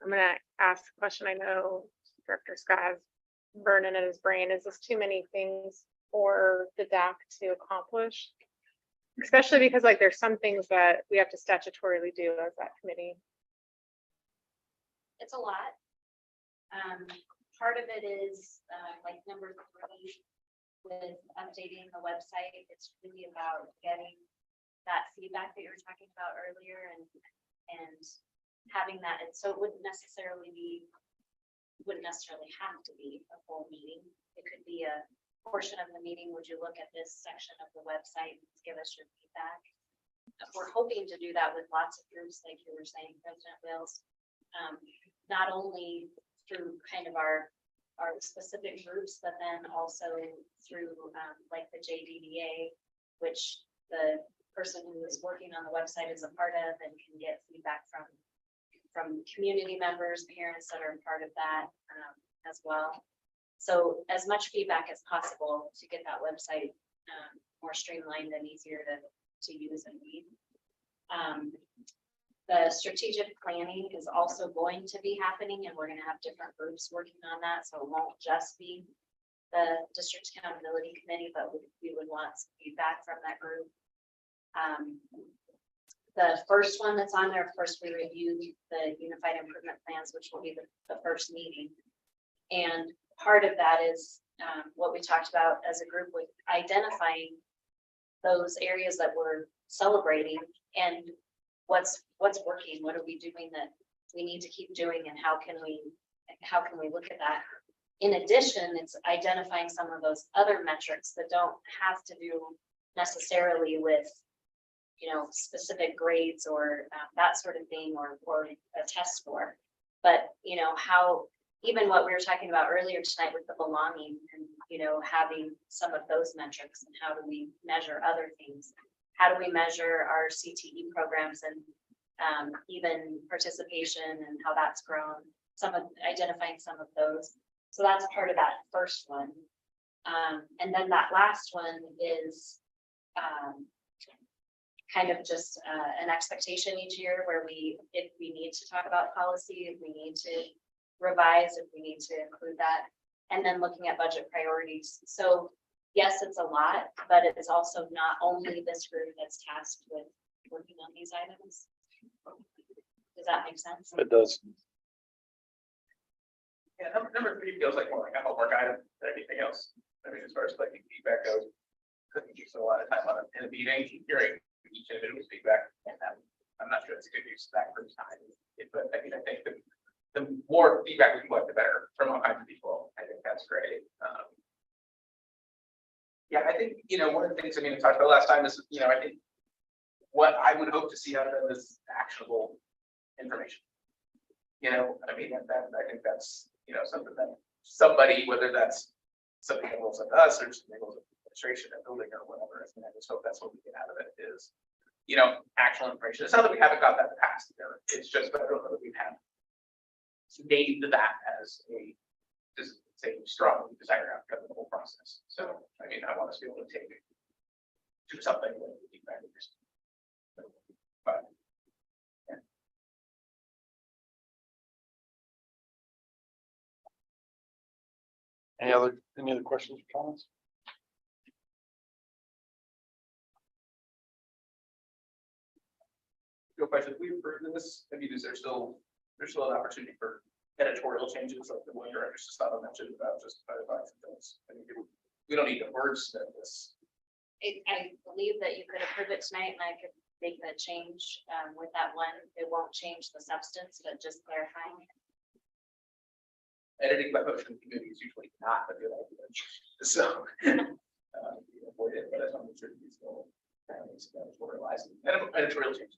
I'm gonna ask a question. I know Director Scott has burning in his brain. Is this too many things for the DAC to accomplish? Especially because like there's some things that we have to statutorily do as that committee. It's a lot. Part of it is like number 3 with updating the website. It's really about getting that feedback that you were talking about earlier and having that. And so it wouldn't necessarily have to be a full meeting. It could be a portion of the meeting. Would you look at this section of the website and give us your feedback? We're hoping to do that with lots of groups, like you were saying, President Wills. Not only through kind of our specific groups, but then also through like the JDDA, which the person who is working on the website is a part of and can get feedback from community members, parents that are part of that as well. So as much feedback as possible to get that website more streamlined and easier to use and read. The strategic planning is also going to be happening, and we're going to have different groups working on that. So it won't just be the district accountability committee, but we would want some feedback from that group. The first one that's on there, of course, we reviewed the unified improvement plans, which will be the first meeting. And part of that is what we talked about as a group with identifying those areas that we're celebrating and what's working, what are we doing that we need to keep doing and how can we look at that? In addition, it's identifying some of those other metrics that don't have to do necessarily with, specific grades or that sort of thing, or a test score. But, how, even what we were talking about earlier tonight with the belonging and, having some of those metrics, and how do we measure other things? How do we measure our CTE programs and even participation and how that's grown? Identifying some of those. So that's part of that first one. And then that last one is kind of just an expectation each year where if we need to talk about policy, if we need to revise, if we need to include that, and then looking at budget priorities. So yes, it's a lot, but it's also not only this group that's tasked with working on these items. Does that make sense? It does. Yeah, number 3 feels like more like a homework item than anything else. I mean, as far as collecting feedback goes, couldn't use a lot of time on it in a meeting, hearing each individual's feedback. And I'm not sure it's a good use of that group's time. But I mean, I think the more feedback we can collect, the better from all kinds of people. I think that's great. Yeah, I think, one of the things I mean, I talked about last time is, I think what I would hope to see out of them is actionable information. I mean, I think that's, something that somebody, whether that's something that rolls up to us or something that rolls up to administration and building or whatever, I just hope that's what we get out of it is, actual information. It's not that we haven't got that in the past, it's just that I don't know that we've had made that as a, just say, strong desire outcome of the whole process. So, I mean, I want us to be able to do something with the feedback. But Any other questions or comments? Real question, if we approve this, I mean, is there's still an opportunity for editorial changes like the one director just thought I mentioned about just clarifying some things. I mean, we don't need to wordsmith this. I believe that you could approve it tonight and I could make the change with that one. It won't change the substance, but just clarifying. Editing by motion committee is usually not a good idea. So avoid it, but I want to make sure these will editorializing editorial change.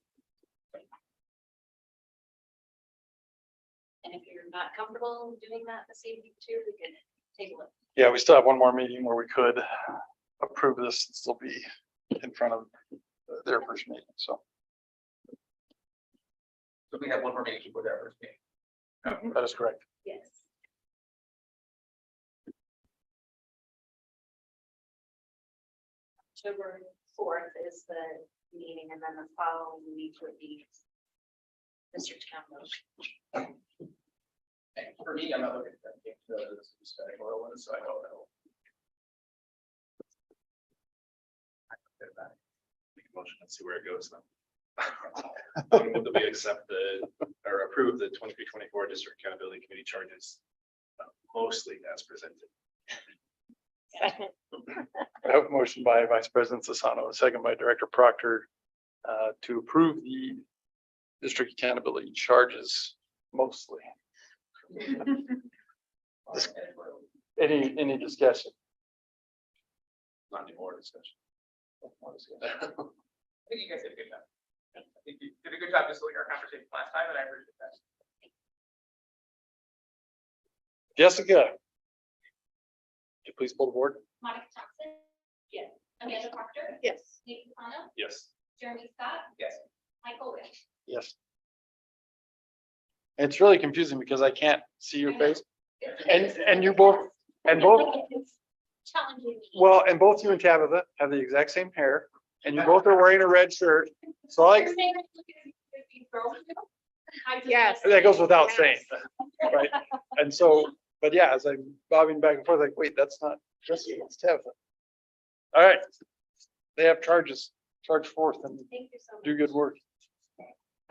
And if you're not comfortable doing that this evening too, we can take a look. Yeah, we still have one more meeting where we could approve this and still be in front of their first meeting, so. So we have one more meeting before their first meeting. That is correct. Yes. October 4th is the meeting, and then the following week would be district council. And for me, I'm not looking at the study oil one, so I don't know. Make a motion and see where it goes then. Move that we accept or approve the 23-24 District Accountability Committee charges, mostly as presented. I have a motion by Vice President Sassano, a second by Director Proctor, to approve the district accountability charges mostly. Any discussion? Not any more discussion. I think you guys did a good job. I think you did a good job just like our conversation last time, and I appreciate that. Jessica? Could you please pull the board? Monica Thompson. Yes. Amanda Proctor. Yes. Nate Plano. Yes. Jeremy Scott. Yes. Michael Wish. Yes. It's really confusing because I can't see your face and you both, Challenging me. well, and both you and Tabitha have the exact same hair and you both are wearing a red shirt. So like, Yes. that goes without Yes. saying, right? And so, but yeah, as I'm bobbing back and forth, like, wait, that's not Jessica, it's Tabitha. All right. They have charge forth and Thank you so much. do good work.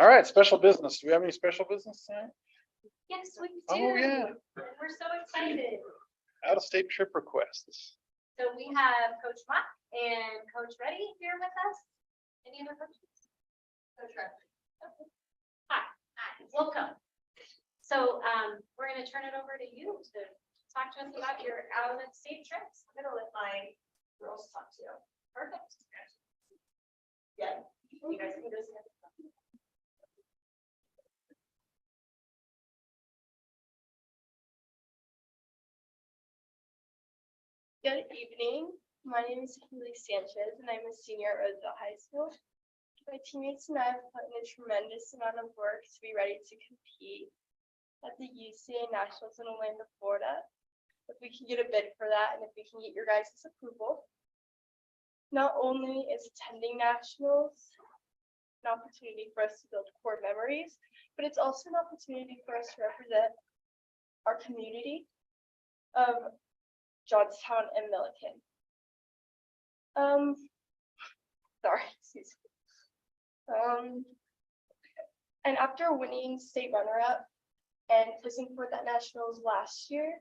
All right, special business. Do we have any special business tonight? Yes, we do. Oh, yeah. We're so excited. Out of state trip requests. So we have Coach Mock and Coach Reddy here with us. Any other questions? Coach Reddy. Okay. Hi, welcome. So, we're gonna turn it over to you to talk to us about your out of state trips. I'm gonna let my girls talk to you. Perfect. Yeah. You guys can just. Good evening. My name is Haley Sanchez and I'm a senior at Roosevelt High School. My teammates and I have put in a tremendous amount of work to be ready to compete at the UCA Nationals in Orlando, Florida. If we can get a bid for that and if we can get your guys' approval. Not only is attending nationals an opportunity for us to build core memories, but it's also an opportunity for us to represent our community of Johnstown and Milliken. Sorry, excuse me. And after winning state runner-up and placing fourth at nationals last year,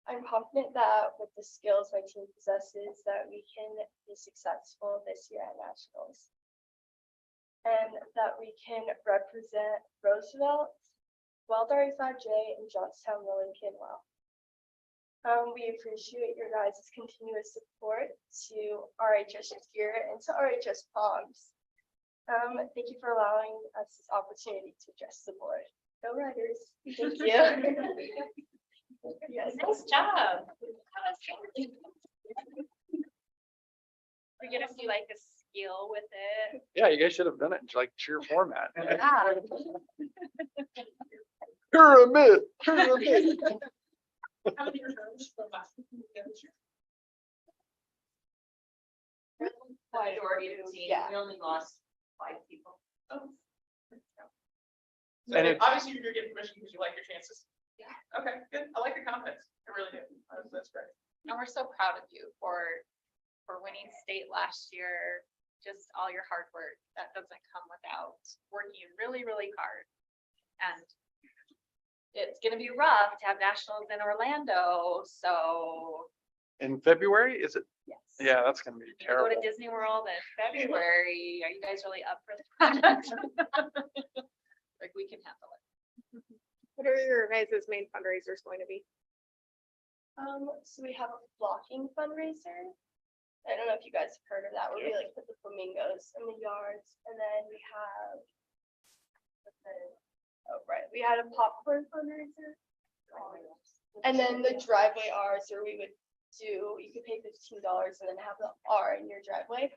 I'm confident that with the skills my team possesses, that we can be successful this year at nationals. And that we can represent Roosevelt, Weld RE5J, and Johnstown Milliken well. We appreciate your guys' continuous support to RHS Spirit and to RHS Palms. Thank you for allowing us this opportunity to address the board. Go Riders. Thank you. Yes. Nice job. We get to see like a skill with it. Yeah, you guys should have done it in like cheer format. Yeah. Pyramid, pyramid. Majority of the team, Yeah. we only lost 5 people. So And it- obviously you're getting permission because you like your chances. Yeah. Okay, good. I like the confidence. I really do. That's great. And we're so proud of you for winning state last year. Just all your hard work. That doesn't come without working really, really hard. And it's gonna be rough to have nationals in Orlando, so In February, is it? yes. Yeah, that's gonna be Go to terrible. Disney World in February. Are you guys really up for that? Like, we can handle it. What are your guys' main fundraisers going to be? So we have a flocking fundraiser. I don't know if you guys have heard of that, where we like put the flamingos in the yards, and then we have. Oh, right, we had a popcorn fundraiser. And then the driveway R's, where we would do, you could pay $15 and then have the R in your driveway.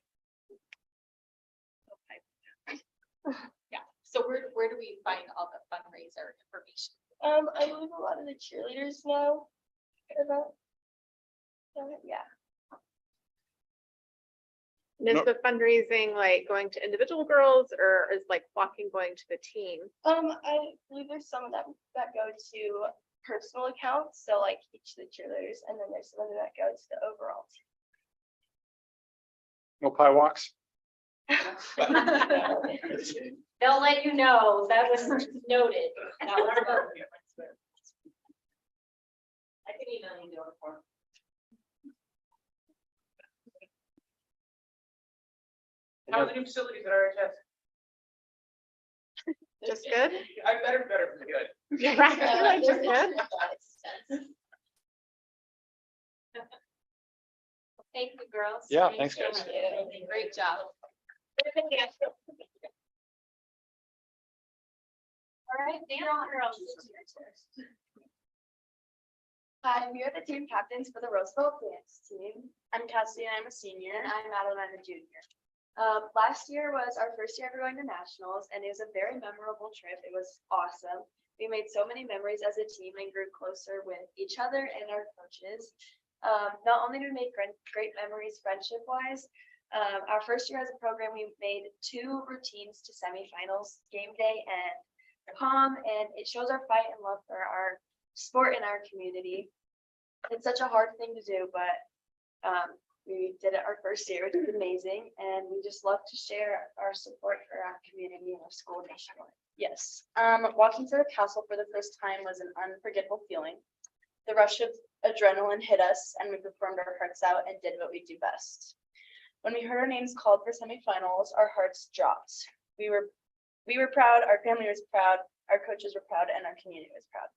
Yeah, so where do we find all the fundraiser information? I believe a lot of the cheerleaders know about. Yeah. And is No. the fundraising like going to individual girls or is like flocking going to the team? I believe there's some of them that go to personal accounts, so like each of the cheerleaders, and then there's some of them that go to the overall No pie walks? team. They'll let you know. That was noted. That was noted. I can email you the form. How are the new facilities at RHS? Just good? I better than good. Right, just good. Thank you, girls. Yeah, thanks, so guys. much. Great job. All right, dance girls. Hi, we are the team captains for the Roosevelt dance team. I'm Cassie and I'm a senior. And I'm Madeline, a junior. Last year was our first year ever going to nationals and it was a very memorable trip. It was awesome. We made so many memories as a team and grew closer with each other and our coaches. Not only did we make great memories friendship wise, our first year as a program, we made 2 routines to semifinals, game day and prom, and it shows our fight and love for our sport in our community. It's such a hard thing to do, but we did it our first year, which was amazing, and we just love to share our support for our community and our school nationwide. Yes, walking to the castle for the first time was an unforgettable feeling. The rush of adrenaline hit us and we performed our hearts out and did what we do best. When we heard our names called for semifinals, our hearts dropped. We were proud, our family was proud, Our coaches were proud and our community was proud.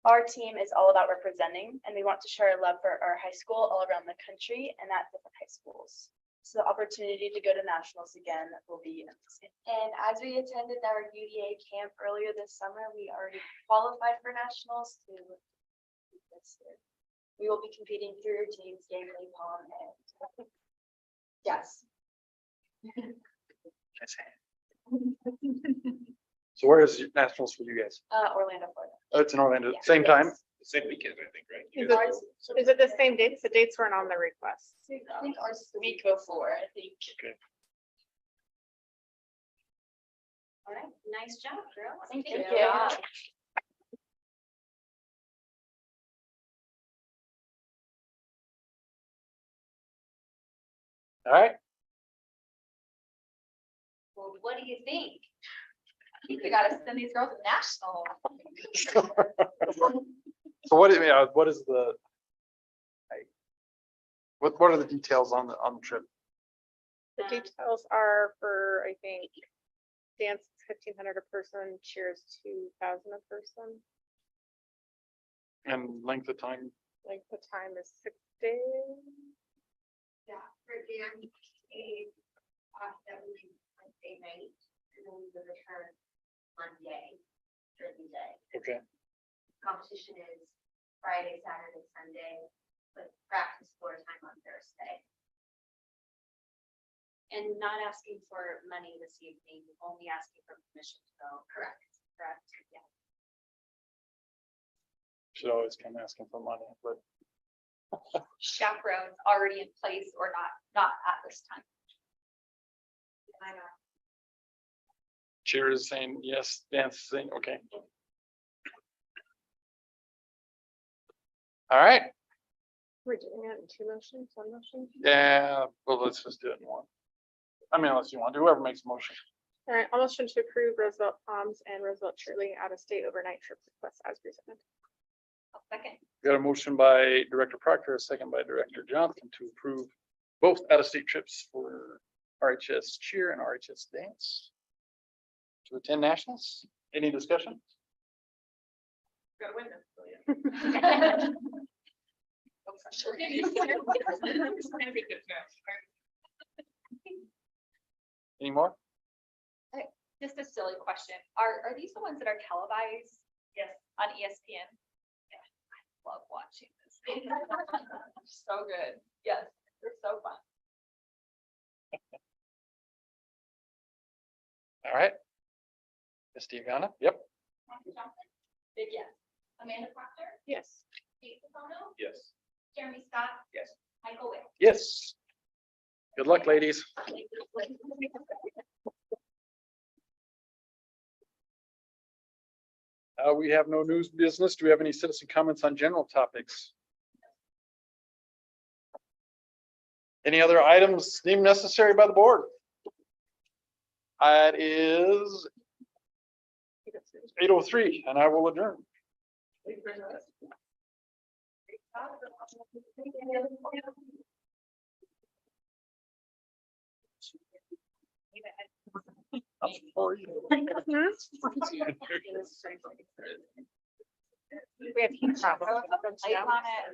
Our team is all about representing, and we want to share our love for our high school all around the country and at different high schools. So the opportunity to go to nationals again will be amazing. And as we attended our UDA camp earlier this summer, we already qualified for nationals to this year. We will be competing through your teams, Gamely, Palm, and yes. So where is nationals for you guys? Orlando, Florida. Oh, it's in Orlando, Yeah. same time? Same weekend, I think, right? Is it the same dates? The dates weren't on the request. I think ours is the week before, I think. All right, nice job, girls. Thank Good you. job. All right. Well, what do you think? I think we gotta send these girls to national. So what is the? What are the details on the trip? The details are for, I think, dance 1,500 a person, cheers 2,000 a person. And length of time? Like the time is 6 days. Yeah, for them, that would be Wednesday night, and then we would return Monday, during the day. Okay. Competition is Friday, Saturday, Sunday, with practice floor time on Thursday. And not asking for money this evening, only asking for permission to go. Correct. Correct, yeah. Should always come asking for money, but Chaperones already in place or not at this time. I know. cheer is saying yes, dance is saying, okay. All right, We're doing it in 2 motions, 1 motion. yeah, well, let's just do it in one. I mean, unless you want to, whoever makes a motion. All right, I'll motion to approve Roosevelt Palms and Roosevelt Shirley out-of-state overnight trip request as presented. I'll second. Got a motion by Director Proctor, a second by Director Johnson to approve both out-of-state trips for RHS cheer and RHS dance to attend nationals. Any discussion? Gotta win this. Any more? Just a silly question. Are these the ones that are televised? Yes. On ESPN? Yeah, I love watching this. So good. Yes, they're so fun. All right. Ms. Deanna, yep. Matthew Johnson? Big yes. Amanda Proctor? Yes. Steve Bono? Yes. Jeremy Scott? Yes. Michael Wick? Yes. Good luck, ladies. We have no news business. Do we have any citizen comments on general topics? Any other items deemed necessary by the board? It is 8:03 and I will adjourn. I'm sorry. We have heat problems. Ice on it.